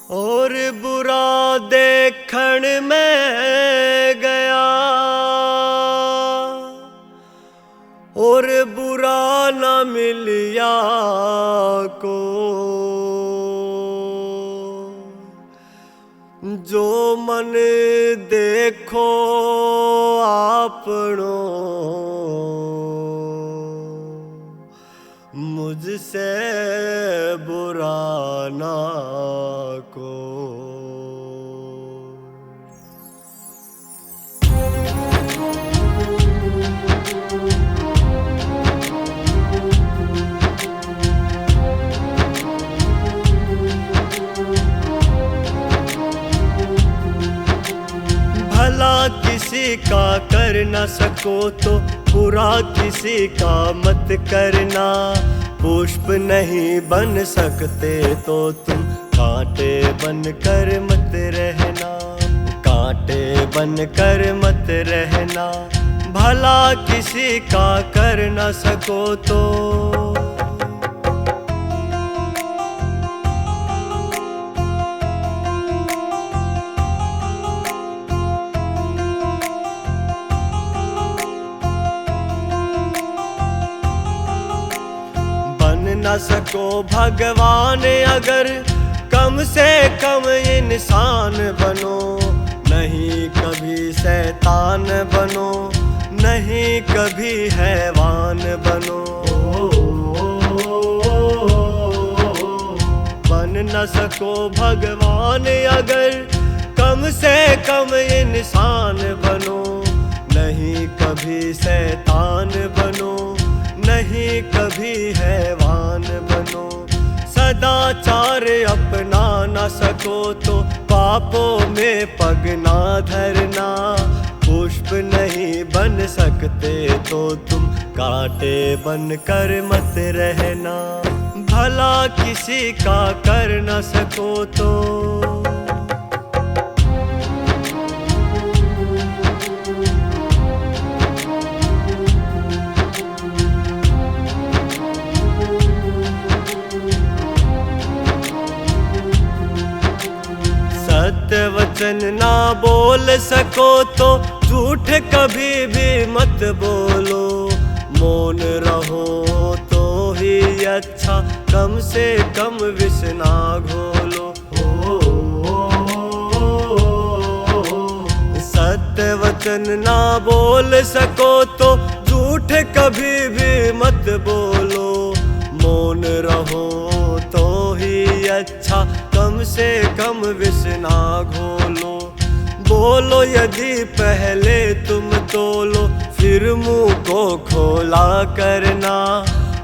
और बुरा देखण में गया और बुरा न मिलिया को, जो मन देखो आपनो मुझसे बुरा ना को। भला किसी का कर न सको तो बुरा किसी का मत करना। पुष्प नहीं बन सकते तो तुम कांटे बन कर मत रहना, कांटे बन कर मत रहना। भला किसी का कर न सको तो न सको भगवान अगर कम से कम इंसान बनो। नहीं कभी शैतान बनो, नहीं कभी हैवान बनो। बन न सको भगवान अगर कम से कम इंसान बनो। नहीं कभी शैतान बनो, नहीं कभी हैवान बनो। सदाचार अपना न सको तो पापों में पग ना धरना। पुष्प नहीं बन सकते तो तुम कांटे बन कर मत रहना। भला किसी का कर न सको तो सत्य वचन ना बोल सको तो झूठ कभी भी मत बोलो। मौन रहो तो ही अच्छा, कम से कम विष ना घोलो। सत्य वचन ना बोल सको तो झूठ कभी भी मत बोलो। मौन रहो तो ही अच्छा, कम से कम विष ना घोलो। बोलो यदि पहले तुम तोलो, फिर मुंह को खोला करना।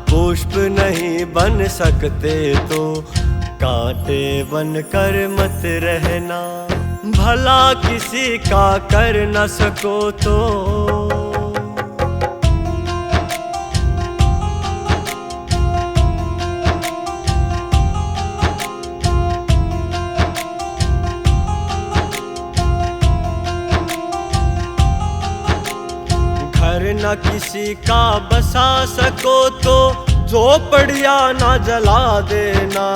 पुष्प नहीं बन सकते तो कांटे बन कर मत रहना। भला किसी का कर न सको तो घर न किसी का बसा सको तो झोपड़ियाँ न जला देना।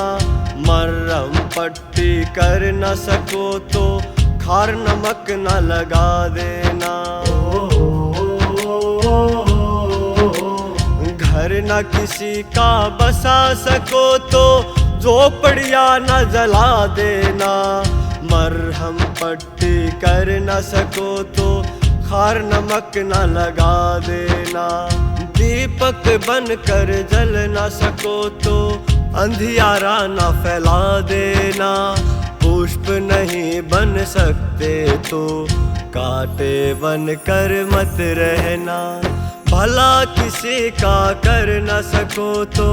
मरहम पट्टी कर न सको तो खार नमक न लगा देना। घर न किसी का बसा सको तो झोपड़ियाँ न जला देना। मरहम पट्टी कर न सको तो खार नमक न लगा देना। दीपक बन कर जल न सको तो अंधियारा न फैला देना। पुष्प नहीं बन सकते तो कांटे बन कर मत रहना। भला किसी का कर न सको तो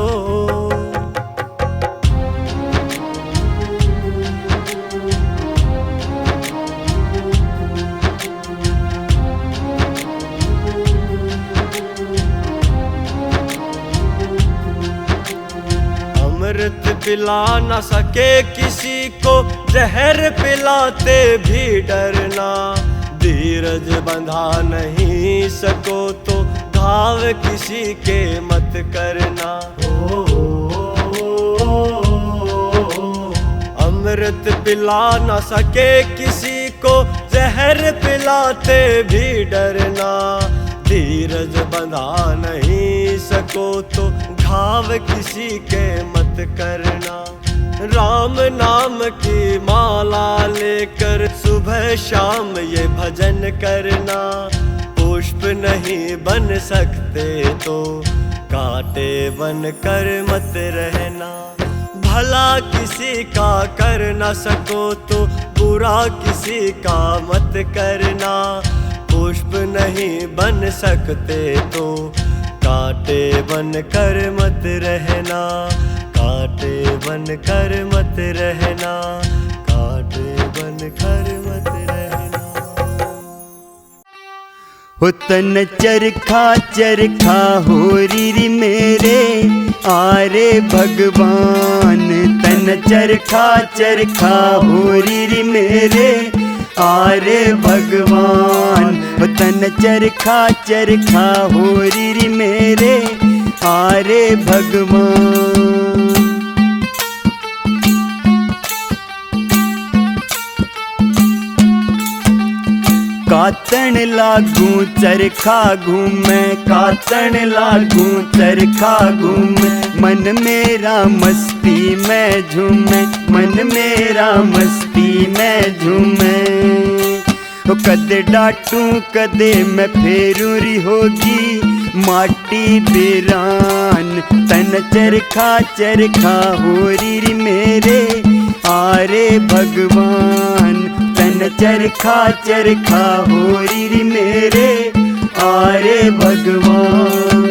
अमृत पिला न सके किसी को, जहर पिलाते भी डरना। धीरज बंधा नहीं सको तो घाव किसी के मत करना। अमृत पिला न सके किसी को, जहर पिलाते भी डरना। धीरज बंधा नहीं सको तो घाव किसी के मत करना। राम नाम की माला लेकर सुबह शाम ये भजन करना। पुष्प नहीं बन सकते तो कांटे बन कर मत रहना। भला किसी का कर न सको तो बुरा किसी का मत करना। पुष्प नहीं बन सकते तो कांटे बन कर मत रहना। कांटे बन कर मत रहना। कांटे बन कर मत रहना। हो तन चरखा होरी मेरे आरे भगवान। तन चरखा होरी मेरे आरे भगवान। हो तन चरखा होरी मेरे आरे भगवान। कातन लागू चरखा घूमे, कातन लागू चरखा घूमे। मन मेरा मस्ती में झूमे, मन मेरा मस्ती में झूमे। कदे डांटू कदे मैं फेरूरी होगी माटी बेरान। तन चरखा होरी मेरे आरे भगवान। तन चरखा होरी मेरे आरे भगवान।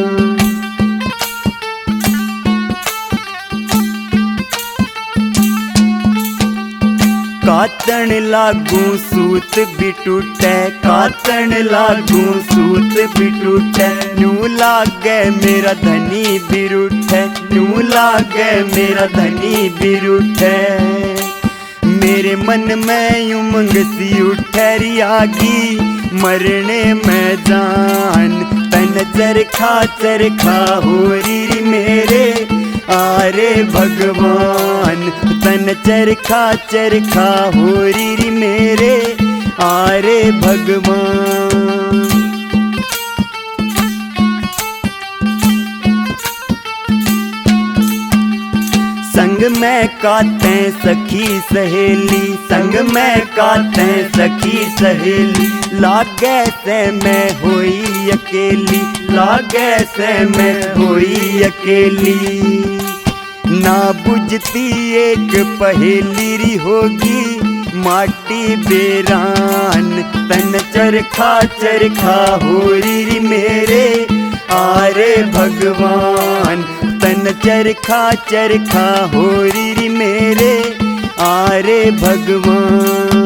कातन लागू सूत भी टूटे, कातन लागू सूत भी टूटे। नू लागे मेरा धनी भी रूठे, नू लागे मेरा धनी भी रूठे। मेरे मन में उमंग सी उठेरी आगी मरने में जान। तन चरखा होरी मेरे आरे भगवान। तन चरखा होरी मेरे आरे भगवान। संग में काते सखी सहेली, संग में काते सखी सहेली। लागे से मैं होई अकेली, लागे से मैं होई अकेली। ना बुझती एक पहेली री होगी माटी बेरान। तन चरखा होरी मेरे आरे भगवान। तन चरखा होरी मेरे आरे भगवान।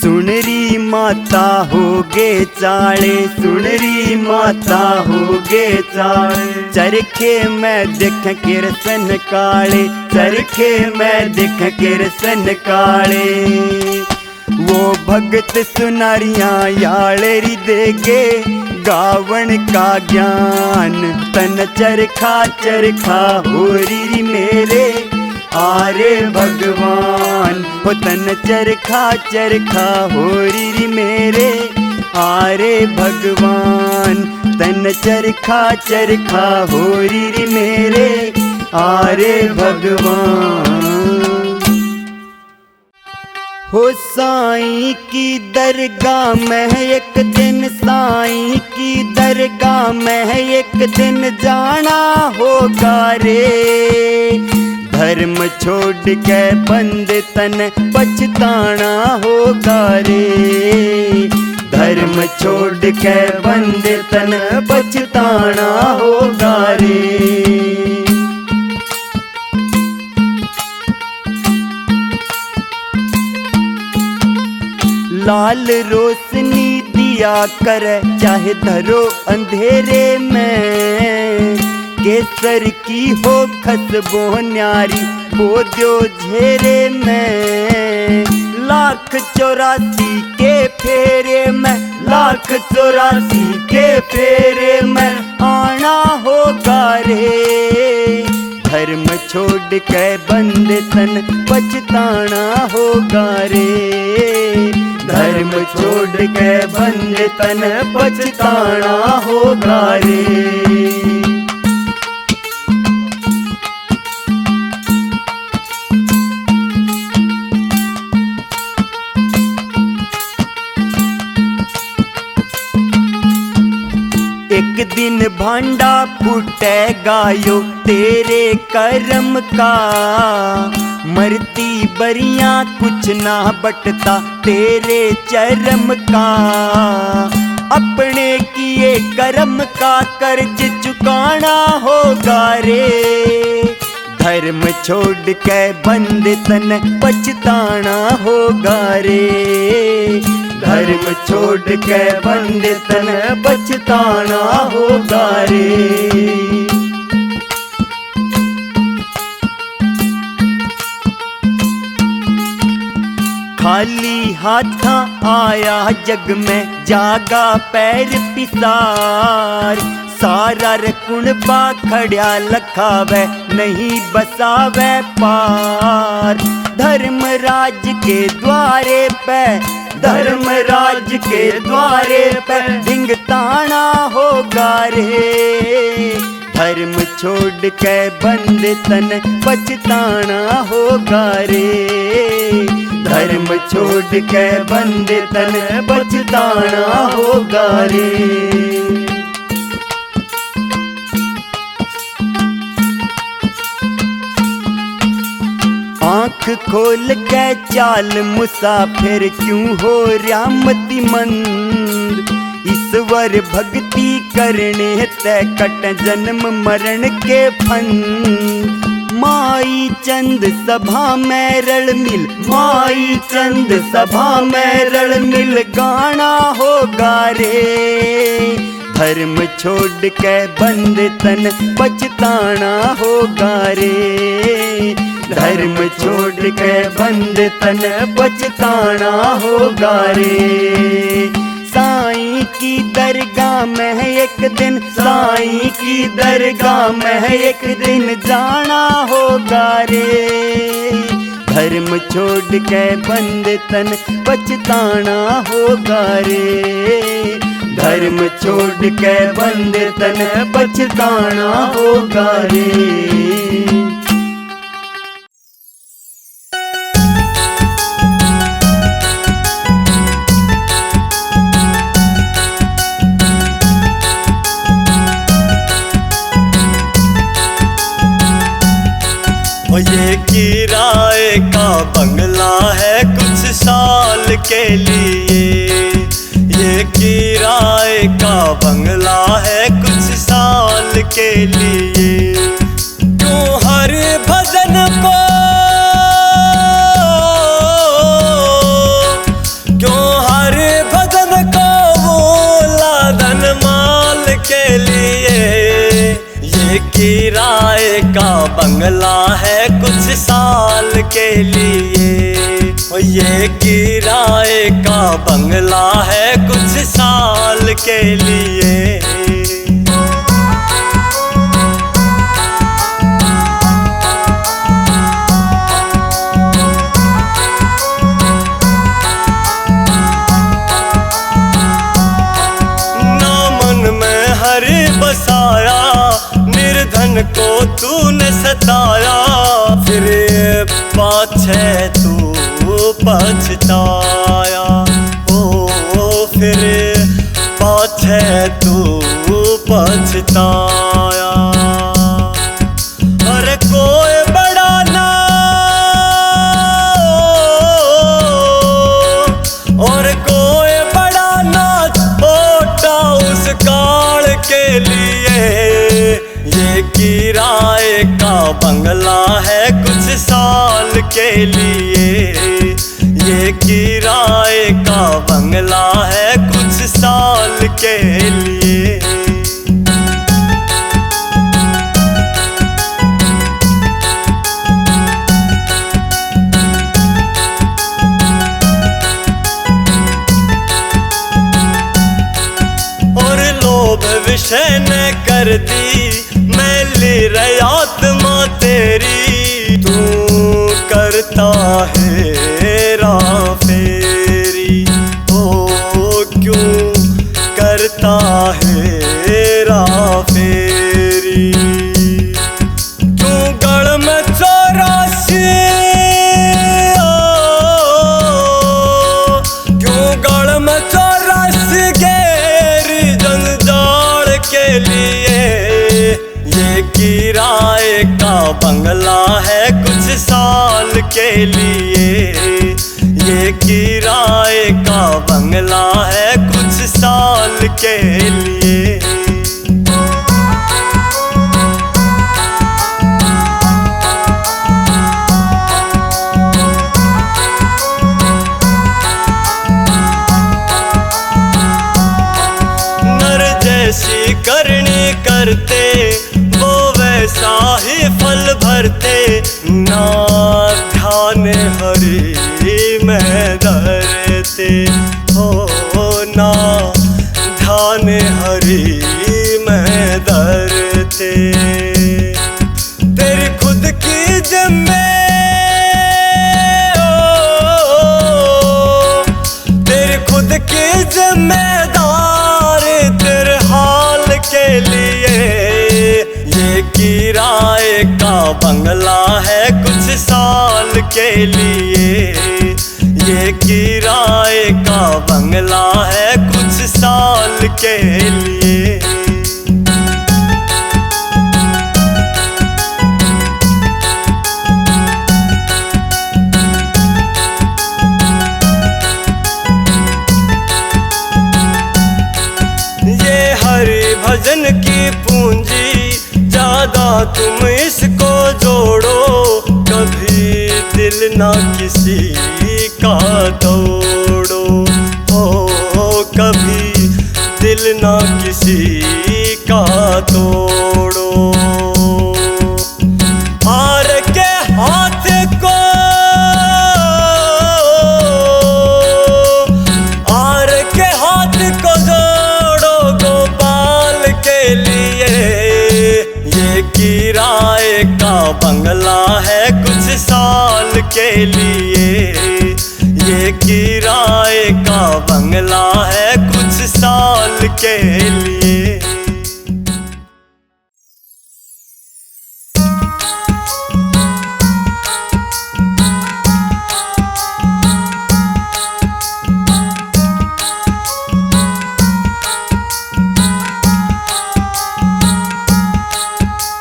सुनरी माता होगे चाले, सुनरी माता होगे चाले। चरखे में देख किरसन काले, चरखे में देख किरसन काले। वो भगत सुनारियां यालेरी देगे गावन का ज्ञान। तन चरखा होरी मेरे आरे भगवान। हो तन चरखा होरी मेरे आरे भगवान। तन चरखा होरी मेरे आरे भगवान। हो साईं की दरगाह में एक दिन, साईं की दरगाह में एक दिन जाना होगा रे। धर्म छोड़ के बंद तन पछताना होगा रे। धर्म छोड़ के बंद तन पछताना होगा रे। लाल रोशनी दिया करे चाहे धरो अंधेरे में। केसर की हो खसबो न्यारी बोद्यो झेरे में। 1,84 के फेरे में, 1,84 के फेरे में आना के बंद तन पछताना होगा रे। धर्म छोड़ के बंद तन पछताना होगा रे। एक दिन भांडा फूटेगा यो तेरे कर्म का, मरती बरियां कुछ ना बटता तेरे चरम का। अपने किए कर्म का कर्ज चुकाना होगा रे। धर्म छोड़ के बंद तन पछताना होगा रे। धर्म छोड़ के बंद तन पछताना होगा रे। खाली हाथा आया जग में जागा पैर पिसार। सारा कुणबा खड़ा लखावे नहीं बसावे पार। धर्मराज के द्वारे पे, धर्मराज के द्वारे पे ढिंगताना होगा रे। धर्म छोड़ के बंद तन पछताना होगा रे। धर्म छोड़ के बंद तन पछताना होगा रे। आँख खोल के चाल मुसाफिर क्यों हो रामति मंद। ईश्वर भक्ति करने ते कट जन्म मरण के फंद। माई चंद सभा में रल मिल, माई चंद सभा में रल मिल गाना होगा रे। धर्म छोड़ के बंद तन पछताना होगा रे। धर्म छोड़ के बंद तन पछताना होगा रे। साईं की दरगाह में एक दिन, साईं की दरगाह में एक दिन जाना होगा रे। धर्म छोड़ के बंद तन पछताना होगा रे। धर्म छोड़ के बंद तन पछताना होगा रे। ये किराए का बंगला है कुछ साल के लिए। ये किराए का बंगला है कुछ साल के लिए। क्यों हर भजन को, क्यों हर भजन को बोला धन माल के लिए। ये किराए का बंगला है कुछ साल के लिए। ये किराए का बंगला है कुछ साल के लिए। ना मन में हरि बसाया, निर्धन को तूने सताया। फिर पाछे तू पछताया, ओ फिर पाछे तू पछताया। अरे कोई बड़ा ना, और कोई बड़ा ना छोटा उस काल के लिए। ये किराए का बंगला है कुछ साल के लिए। ये किराए का बंगला है कुछ साल के लिए। और लोभ विषय न कर दी मैली रे आत्मा तेरी। क्यों करता है हेरा फेरी, ओ क्यों करता है हेरा फेरी। क्यों गढ़ में 84, क्यों गढ़ में 84 गहरी जंजाल के लिए। ये किराए का बंगला है कुछ साल के लिए, ये किराए का बंगला है कुछ साल के लिए। नर जैसी करनी करते वो वैसा ही फल भरते, ना ध्यान हरि में धरते हो, ना ध्यान हरि में धरते। तेरी खुद की जिम्मे तेरी खुद की जिम्मेदार तेरे हाल के लिए। ये किराए का बंगला है कुछ साल के लिए, ये किराए का बंगला है कुछ साल के लिए। ये हरि भजन की पूंजी ज्यादा तुम इसको जोड़ो, कभी दिल ना किसी का तोड़ो, हो कभी दिल ना किसी का तोड़ो। हार के हाथ को, हार के हाथ को जोड़ो गोपाल के लिए। ये किराए का बंगला है कुछ साल के लिए, ये किराए का बंगला है कुछ साल के लिए।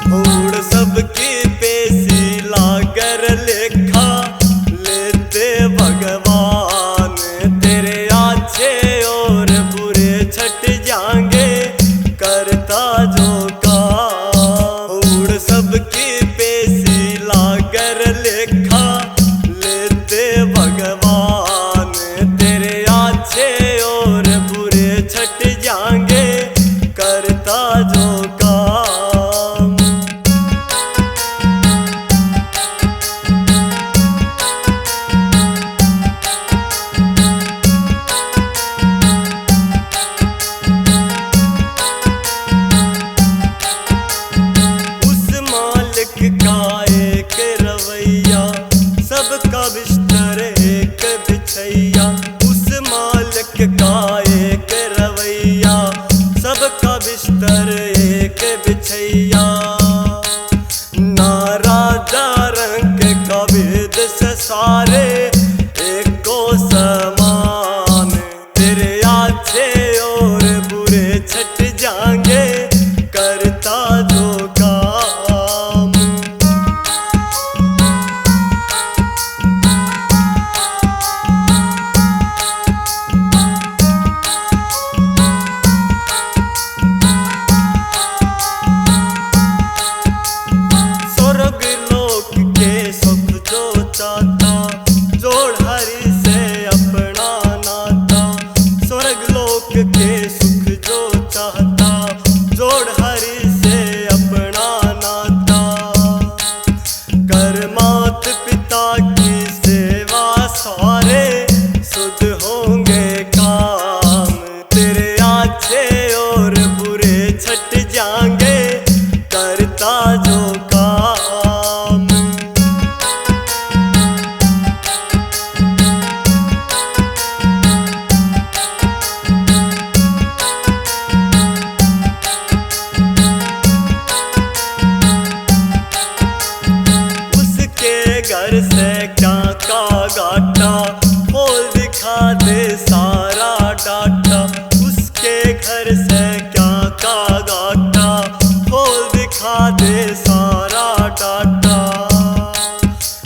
होड़ सबकी पेशी लागर लेखा लेते भगवान, तेरे अच्छे और बुरे छट जाएंगे करता जो काम। होड़ सबकी पेशी लागर लेखा लेते भगवान, तेरे अच्छे और बुरे छट जाएंगे करता जो काम। सबका बिस्तर एक बिछैया, उस मालिक का एक रवैया। सबका बिस्तर एक बिछैया, ना राजा रंग का भेद से सारे एको समान। तेरे अच्छे और बुरे छट जाएंगे करता जो काम। का घाटा, खोल दिखा दे सारा डाटा।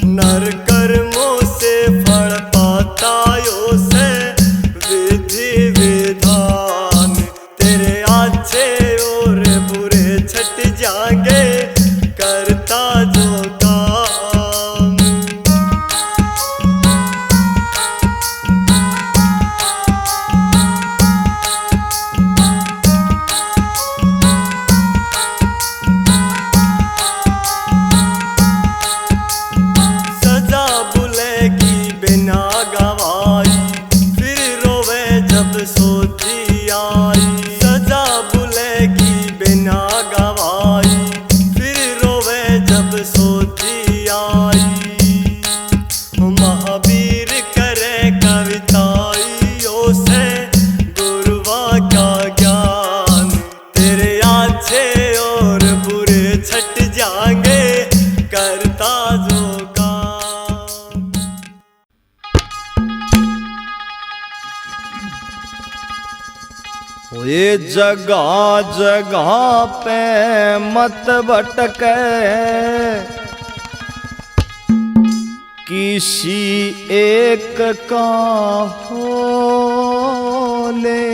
नर कर्मों से फल पाता यो से विधि विधान, तेरे अच्छे और बुरे छट जाएंगे करता जो काम। सजा बुलेगी बिना गवाही, फिर रोवे जब सोची आई। सजा बुलेगी बिना गवाही, फिर रोवे जब सोची आई। महावीर करे कविताइयों से गुरुवा का ज्ञान, तेरे अच्छे और बुरे छट जाएंगे करता जो काम। ये जगह जगह पे मत भटके, किसी एक का हो ले।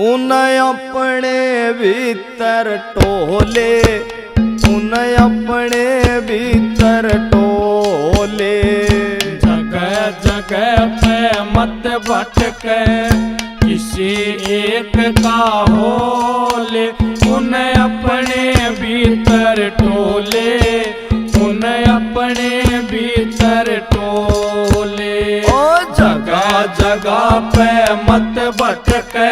उन अपने भीतर टोले, उन अपने भीतर टोले। जगह जगह पे मत भटके, किसी एक का हो ले। उन्हें अपने भीतर टोले, उन्हें अपने भीतर टोले। ओ जगह जगह पे मत भटके,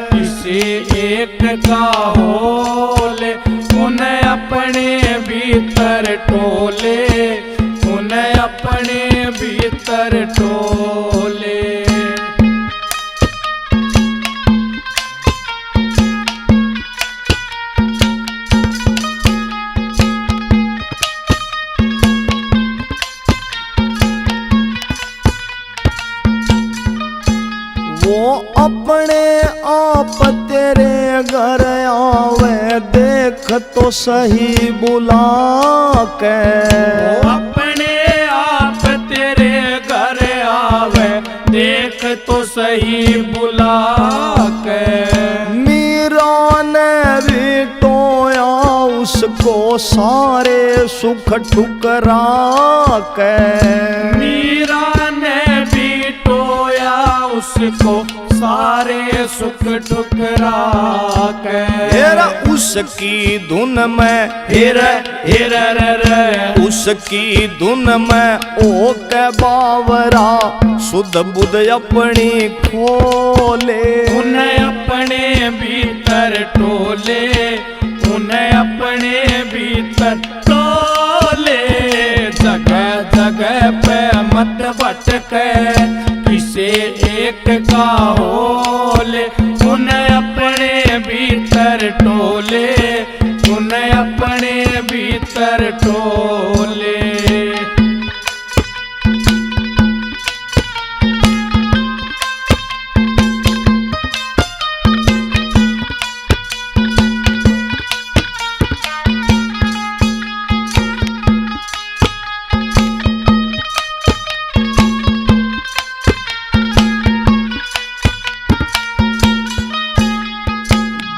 किसी एक का हो ले। उन्हें अपने भीतर टोले, उन्हें अपने भीतर टोले। वो अपने आप तेरे घर आवे, देख तो सही बुला के। वो अपने आप तेरे घर आवे, देख तो सही बुला के। मीरा ने भी टोया उसको सारे सुख ठुकरा के। मीरा ने भी टोया उसको सारे सुख ठुकरा के। हेरा उसकी धुन में, हेर हेर रे, उसकी धुन में ओ के बावरा, सुध बुध अपनी खोले। उन्हें अपने भीतर टोले, उन्हें अपने भीतर टोले। जगह जगह पे मत भटके, किसी एक का हो ले। उन्हें अपने भीतर टोले, उन्हें अपने भीतर टोले।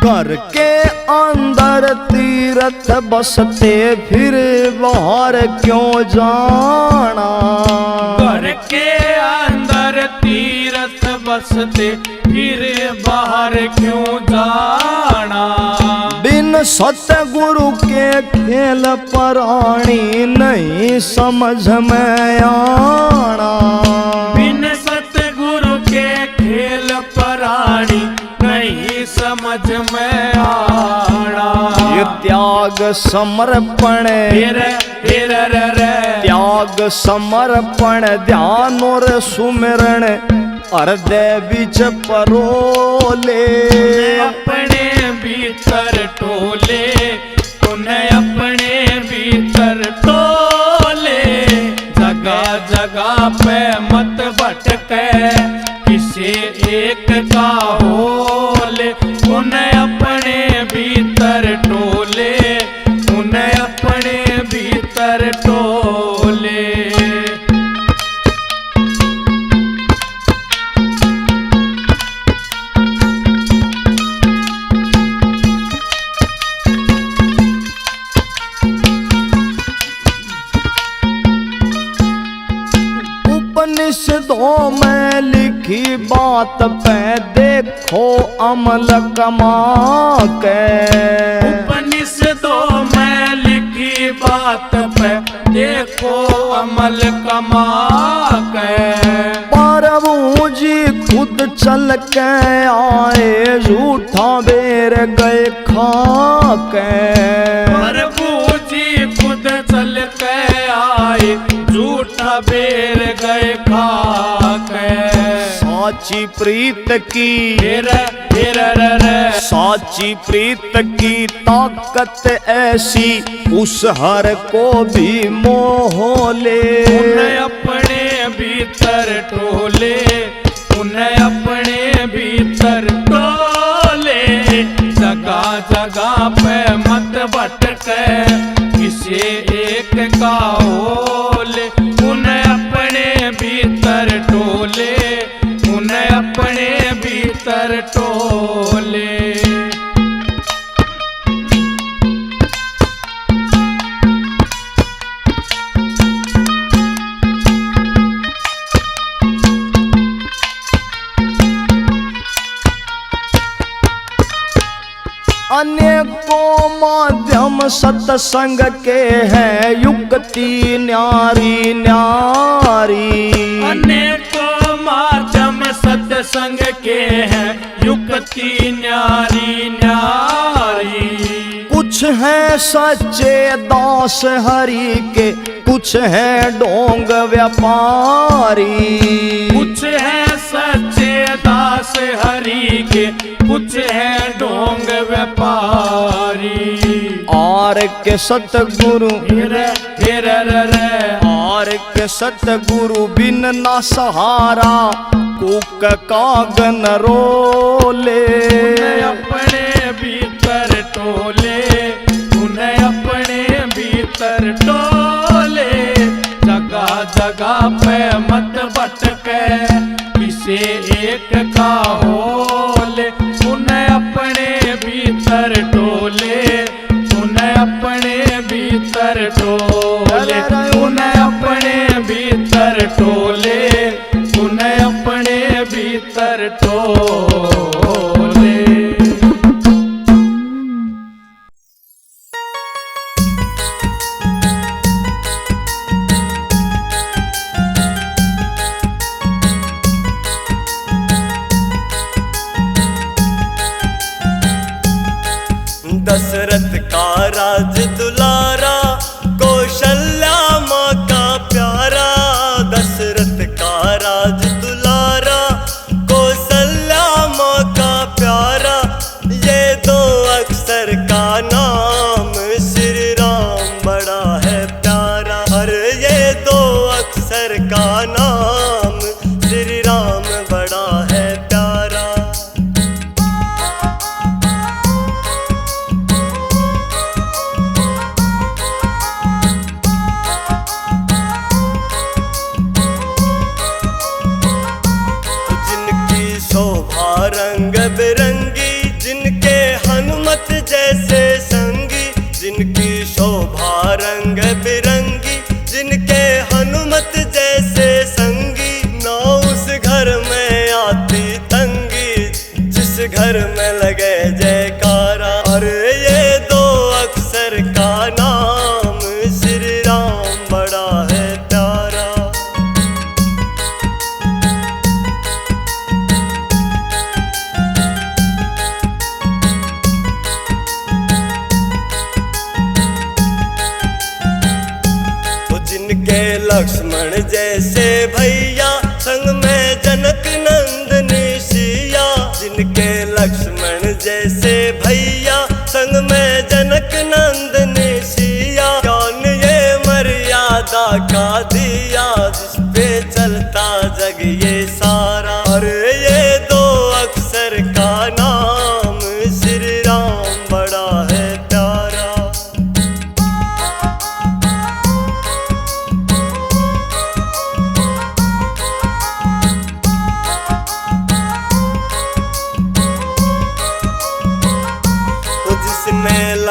घर के अंदर तीरथ बसते, फिर बाहर क्यों जाना। घर के अंदर तीरथ बसते, फिर बाहर क्यों जाना। बिन सतगुरु के खेल प्राणी नहीं समझ में आना। बिन सतगुरु के खेल प्राणी नहीं समझ में आना। ये त्याग समर्पण, त्याग समर्पण ध्यान और सुमिरण हृदय बीच परोले। अपने भीतर टोले, उन्हें अपने भीतर टोले। जगह जगह पे मत भटके, किसी एक का होले, उन्हें अपने भीतर टोले, उन्हें अपने भीतर टोले। उपनिषदों में लिखी बात पे देखो अमल कमा के। उपनिषदों में लिखी बात पे देखो अमल कमा के। प्रभु जी खुद चल के आए, झूठा बेर गए खा के। प्रभु जी खुद चल के आए, झूठा बेर गए खा के। साची प्रीत की रे साची प्रीत की ताकत ऐसी, उस हर को भी मोह ले। उन्हें अपने भीतर टोले, उन्हें अपने भीतर टोले। जगह जगह पे मत भटके, किसी एक का होले। उन्हें अपने भीतर टोले, उन्हें अपने भीतर टोले। अनेकों माध्यम सत्संग के हैं, युक्ति न्यारी न्यारी। अनेकों माध्यम सत्संग के हैं, युक्ति न्यारी न्यारी। कुछ हैं सच्चे दास हरि के, कुछ हैं डोंग व्यापारी। कुछ है सच्चे दास हरि के, कुछ है डोंग व्यापारी। और के सतगुरु रे और के सतगुरु बिन ना सहारा, कुक कागन रोले। उन्हें अपने भीतर टोले, उन्हें अपने भीतर टोले। जगह जगह पे मत भटके, किसी एक का होले। उन्हें अपने भीतर टोले, उन्हें अपने भीतर टोले, उन्हें अपने भीतर टोले, उन्हें अपने भीतर टोले। दशरथ का राज दुलारा, कौशल्या माँ का प्यारा। दशरथ का राज दुलारा, कौशल्या माँ का प्यारा। ये दो अक्षर का नाम श्री राम बड़ा है प्यारा। अरे ये दो अक्षर का नाम श्री राम बड़ा है प्यारा। रंग बिरंगी, जिनके हनुमत जैसे संगी। जिनकी शोभा रंग बिरंगी, जिनके हनुमत जैसे संगी। ना उस घर में आती तंगी, जिस घर में लगे जयकारा। अरे ये दो अक्षर का नाम श्री राम बड़ा है प्यारा। जिनके लक्ष्मण जैसे भैया, संग में जनक नंदनी सिया। जिनके लक्ष्मण जैसे भैया, संग में जनक नंदनी सिया। ज्ञान ये मर्यादा का दिया, जिस पे चलता जग ये सारा। अरे ये दो अक्षर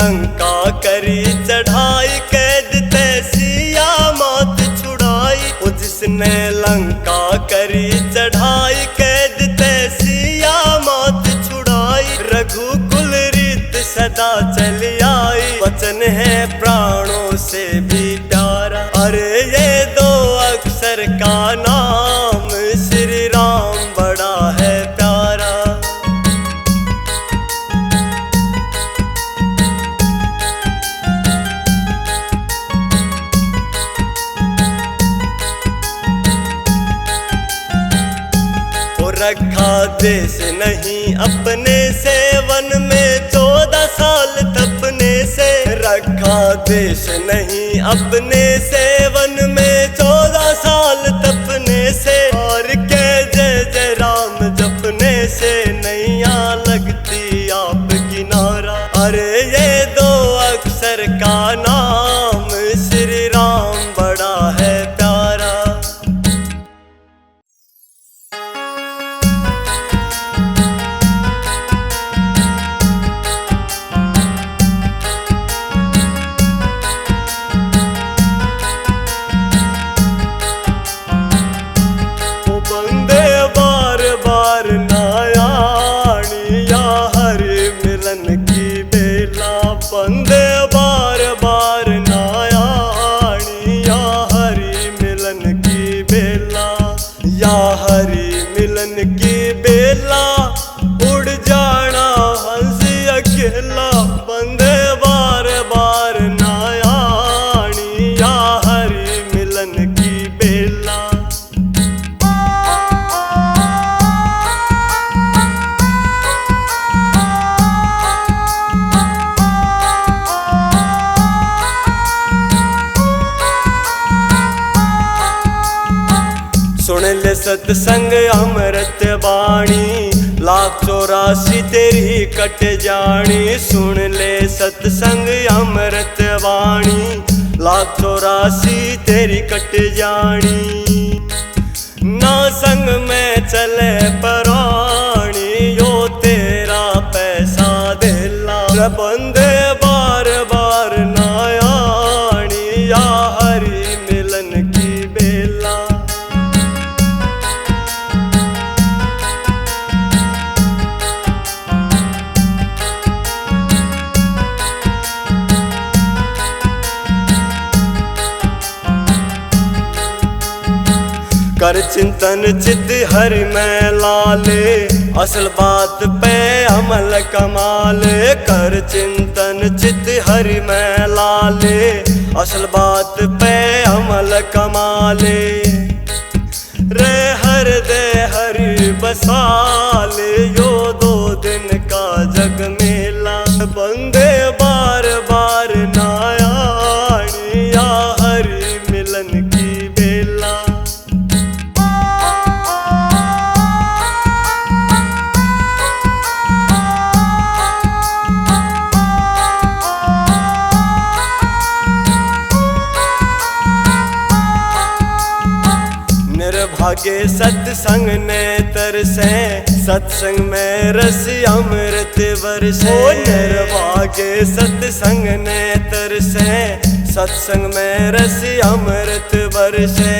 लंका करी चढ़ाई, कैद तैसिया मौत छुड़ाई। ओ जिसने लंका करी चढ़ाई, कैद तैसिया मौत छुड़ाई। रघुकुल रीत सदा चली आई, वचन है प्राणों से भी प्यारा। अरे ये दो अक्षर का नाम श्री राम बड़ा है प्यारा। रखा देश नहीं अपने से, वन में 14 साल तपने से। रखा देश नहीं अपने से, वन में 14 साल तपने से। और के जय जय राम जपने से, नैया लगती आप किनारा। अरे ये दो अक्षर का नाम श्री राम बड़ा है प्यारा। बंदे बार बार नायाणी, या हरि मिलन की बेला। या हरि मिलन की बेला, उड़ जाना हंसी अकेला। बंदे बार बार नायाणी, या हरि मिलन की बेला। सुन ले सत्संग अमृत बाणी, 184 तेरी कट जानी। सुन ले सत्संग अमृत बाणी, 184 तेरी कट जानी। ना संग में चले प्राणी, यो तेरा पैसा देला। बंदे बार बार नायाणी, या हरि मिलन की बेला। कर चिंतन चित हरि में लाले, असल बात पे अमल कमाले। कर चिंतन चित हरि में लाले, असल बात पे अमल कमाले। रे हर दे हरि बसाले, यो 2 दिन का जग मेला। बंदे बार बार नायाणी, या हरि मिलन की बेला। निर्भागे सत्संग ने तरसे, सत्संग में रस अमृत बरसे। निर्भागे सत्संग ने तरसे, सत्संग में रस अमृत बरसे।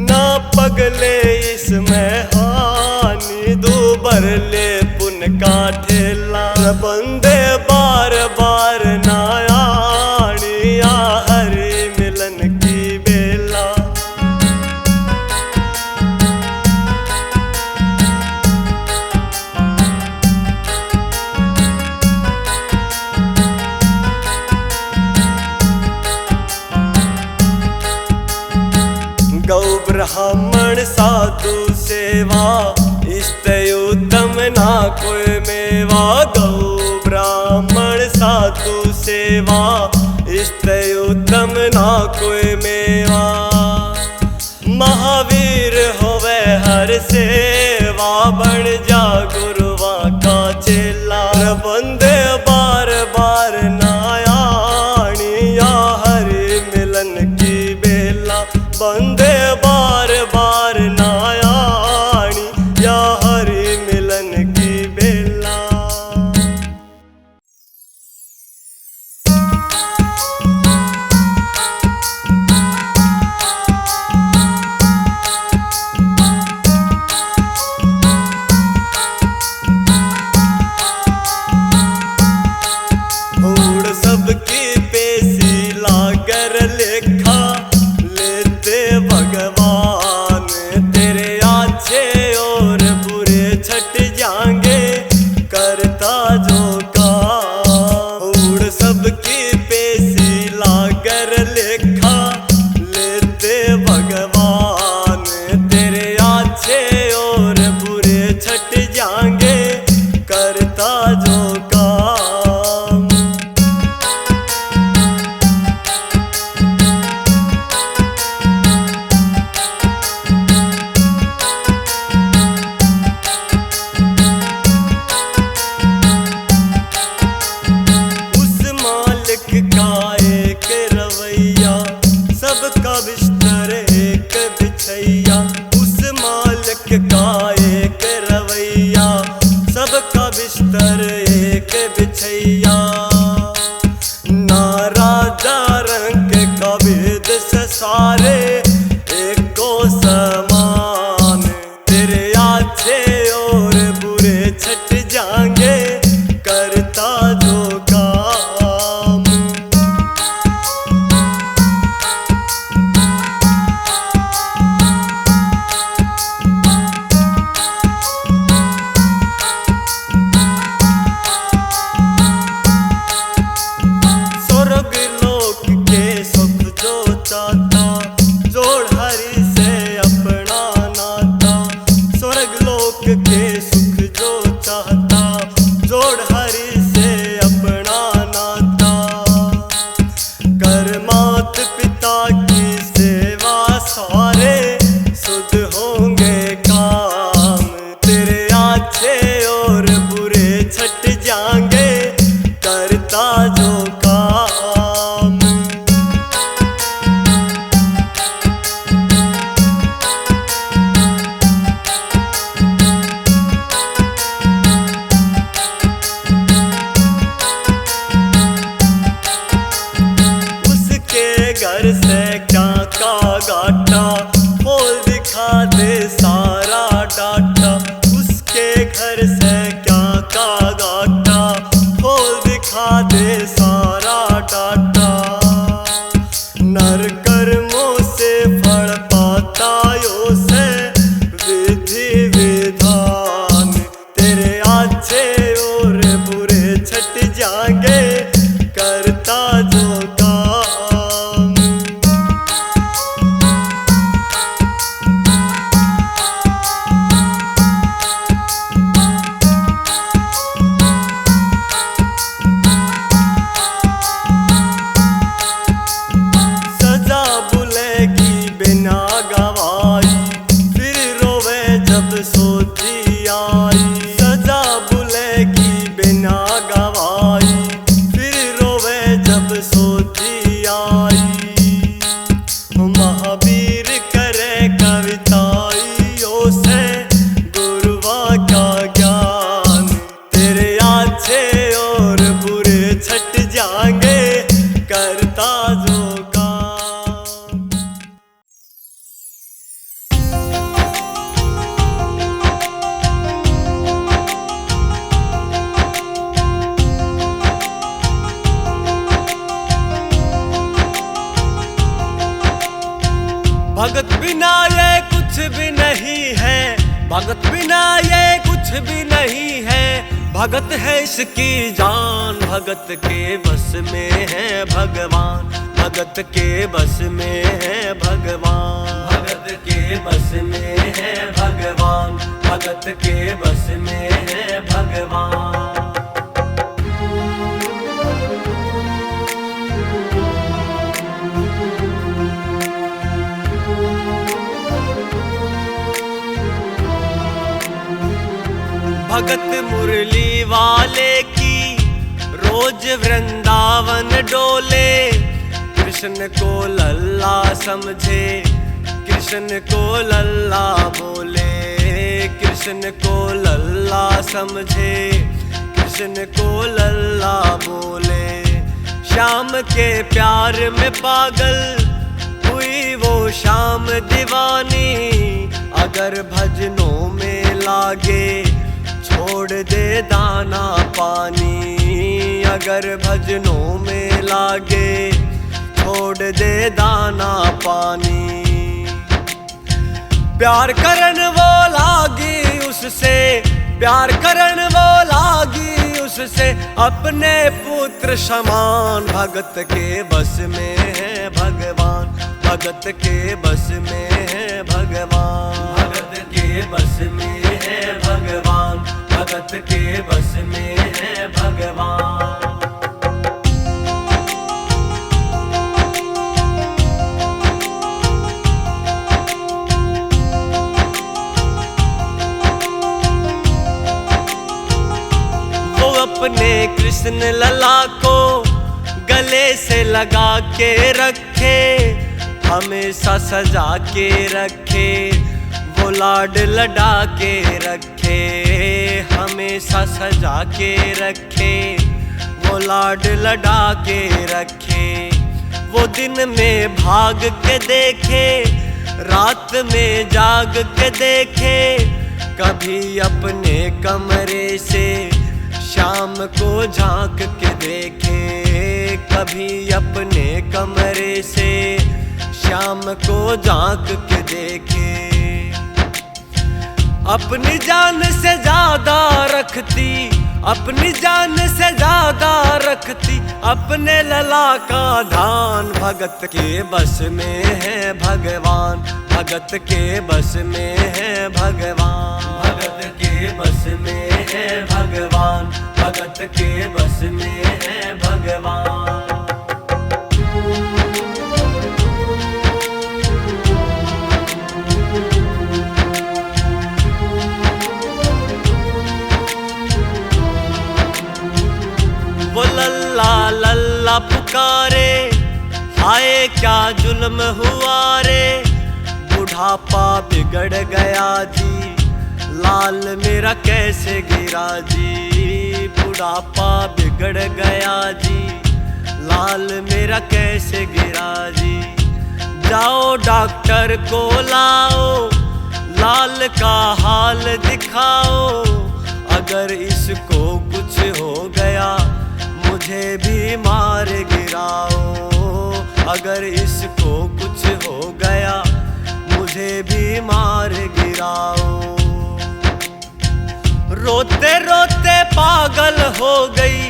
ना पगले इसमें हानि, दूबर ले पुन का ठेला। बंदे बार बार नायाणी, या हरि मिलन की बेला। गौ ब्राह्मण साधु सेवा, इसते उत्तम ना कोई मेवा। गौ ब्राह्मण साधु सेवा, इसते उत्तम ना कोई मेवा। महावीर होवे हर सेवा, बन जा गुरुआ का चेला। बंदे बार बार नायाणी, या हरि मिलन की बेला। बंदे बार बार नायाणी, या हरि मिलन की बेला। बिस्तर एक बिछैया, ना राजा रंग का भेद से सारे एको समान। तेरे अच्छे और बुरे छट जाएंगे करता जो काम। स्वर्ग लोक के सुख जो चाहता, जोड़ हरि से अपना नाता। स्वर्ग लोक के सुख जो चाहता, जोड़ हरि से अपना नाता। कर मात पिता की सेवा सारे शुद्ध होंगे काम। तेरे अच्छे और बुरे छट जाएंगे करता जो काम। उसके घर से क्या का गाटा, खोल दिखा दे सारा डाटा। उसके घर से क्या का गाटा, खोल दिखा दे सारा डाटा। नर कर्मों से फल पाता यो से विधि विधान। तेरे अच्छे और बुरे छट जाएंगे करता जो काम। सजा बुलेगी बिना गवाई, फिर रोवे जब सोची आई। सजा बुलेगी बिना गवाई, फिर रोवे जब सोची आई। महावीर करे कविताइयों से गुरुवा का ज्ञान। तेरे अच्छे और बुरे छट जाएंगे करता जो काम। भगत बिना ये कुछ भी नहीं है, भगत बिना ये कुछ भी नहीं है। भगत है इसकी जान, भगत के बस में है भगवान। भगत के बस में है भगवान, भगत के बस में है भगवान। भगत के बस में है भगवान। भगत मुरली वाले की रोज वृंदावन डोले। कृष्ण को लल्ला समझे, कृष्ण को लल्ला बोले। कृष्ण को लल्ला समझे, कृष्ण को लल्ला बोले। श्याम के प्यार में पागल हुई वो शाम दीवानी। अगर भजनों में लागे छोड़ दे दाना पानी। अगर भजनों में लागे छोड़ दे दाना पानी। प्यार करन वो लागी उससे, प्यार करन वो लागी उससे। अपने पुत्र समान भगत के बस में है भगवान। भगत के बस में है भगवान। भगत के बस में है भगवान। भगत के बस में है भगवान। वो अपने कृष्ण लला को गले से लगा के रखे, हमेशा सजा के रखे, वो लाड लडा के रखे। देखे, हमेशा सजा के रखे, वो लाड लडा के रखे। वो दिन में भाग के देखे, रात में जाग के देखे, कभी अपने कमरे से शाम को झांक के देखे, कभी अपने कमरे से शाम को झांक के देखे। अपनी जान से ज्यादा रखती, अपनी जान से ज्यादा रखती, अपने लला का ध्यान। भगत के बस में है भगवान, भगत के बस में है भगवान, भगत के बस में है भगवान, भगत के बस में है भगवान। वो लल्ला लल्ला पुकारे, हाय क्या जुल्म हुआ रे। बुढ़ापा बिगड़ गया जी, लाल मेरा कैसे गिरा जी। बुढ़ापा बिगड़ गया जी, लाल मेरा कैसे गिरा जी। जाओ डॉक्टर को लाओ, लाल का हाल दिखाओ। अगर इसको कुछ हो गया, मुझे भी मार गिराओ। अगर इसको कुछ हो गया, मुझे भी मार गिराओ। रोते रोते पागल हो गई,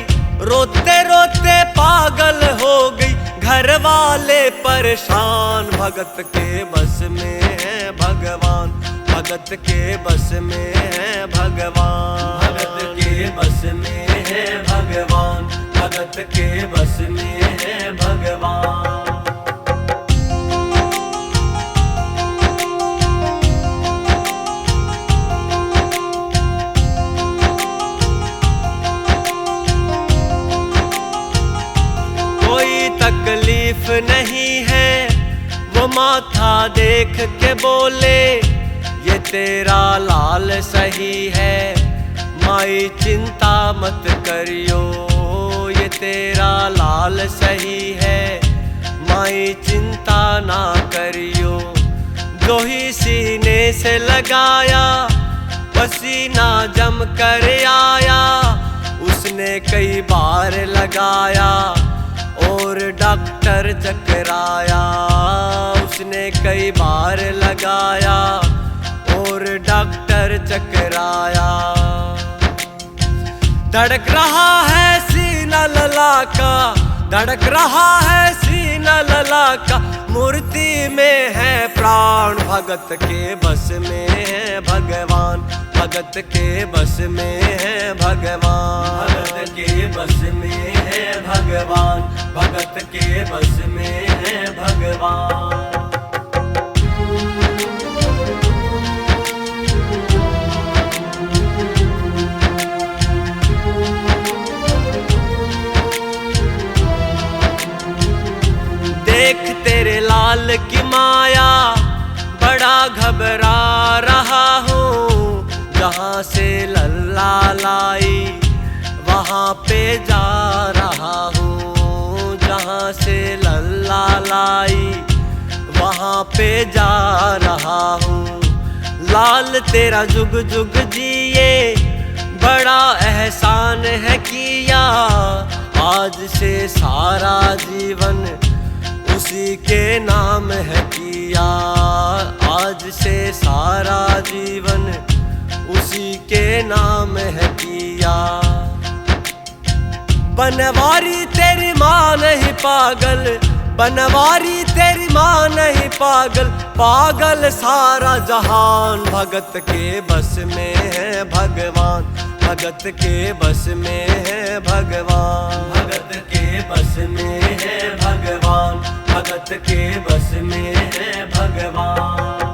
रोते रोते पागल हो गई, घर वाले परेशान। भगत के बस में है भगवान, भगत के बस में है भगवान, भगत के बस में है भगवान, भगत के बस में है भगवान। कोई तकलीफ नहीं है, वो माथा देख के बोले, ये तेरा लाल सही है, माई चिंता मत करियो। ये तेरा लाल सही है, माई चिंता ना करियो। जो ही सीने से लगाया, पसीना जम कर आया। उसने कई बार लगाया और डॉक्टर चकराया। उसने कई बार लगाया और डॉक्टर चकराया। धड़क रहा है सीना लला का, धड़क रहा है सीना लला का, मूर्ति में है प्राण। भगत के बस में है भगवान, भगत के बस में है भगवान, भगत के बस में है भगवान, भगत के बस में है भगवान। देख तेरे लाल की माया, बड़ा घबरा रहा हूँ। जहाँ से लल्ला लाई, वहाँ पे जा रहा हूँ। जहाँ से लल्ला लाई, वहाँ पे जा रहा हूँ। लाल तेरा जुग जुग जिए, बड़ा एहसान है किया। आज से सारा जीवन उसी के नाम है किया। आज से सारा जीवन उसी के नाम है किया। बनवारी तेरी माँ नहीं पागल, बनवारी तेरी माँ नहीं पागल, पागल सारा जहान। भगत के बस में है भगवान, भगत के बस में है भगवान, भगत के बस में है भगवान, भगत के बस में है भगवान।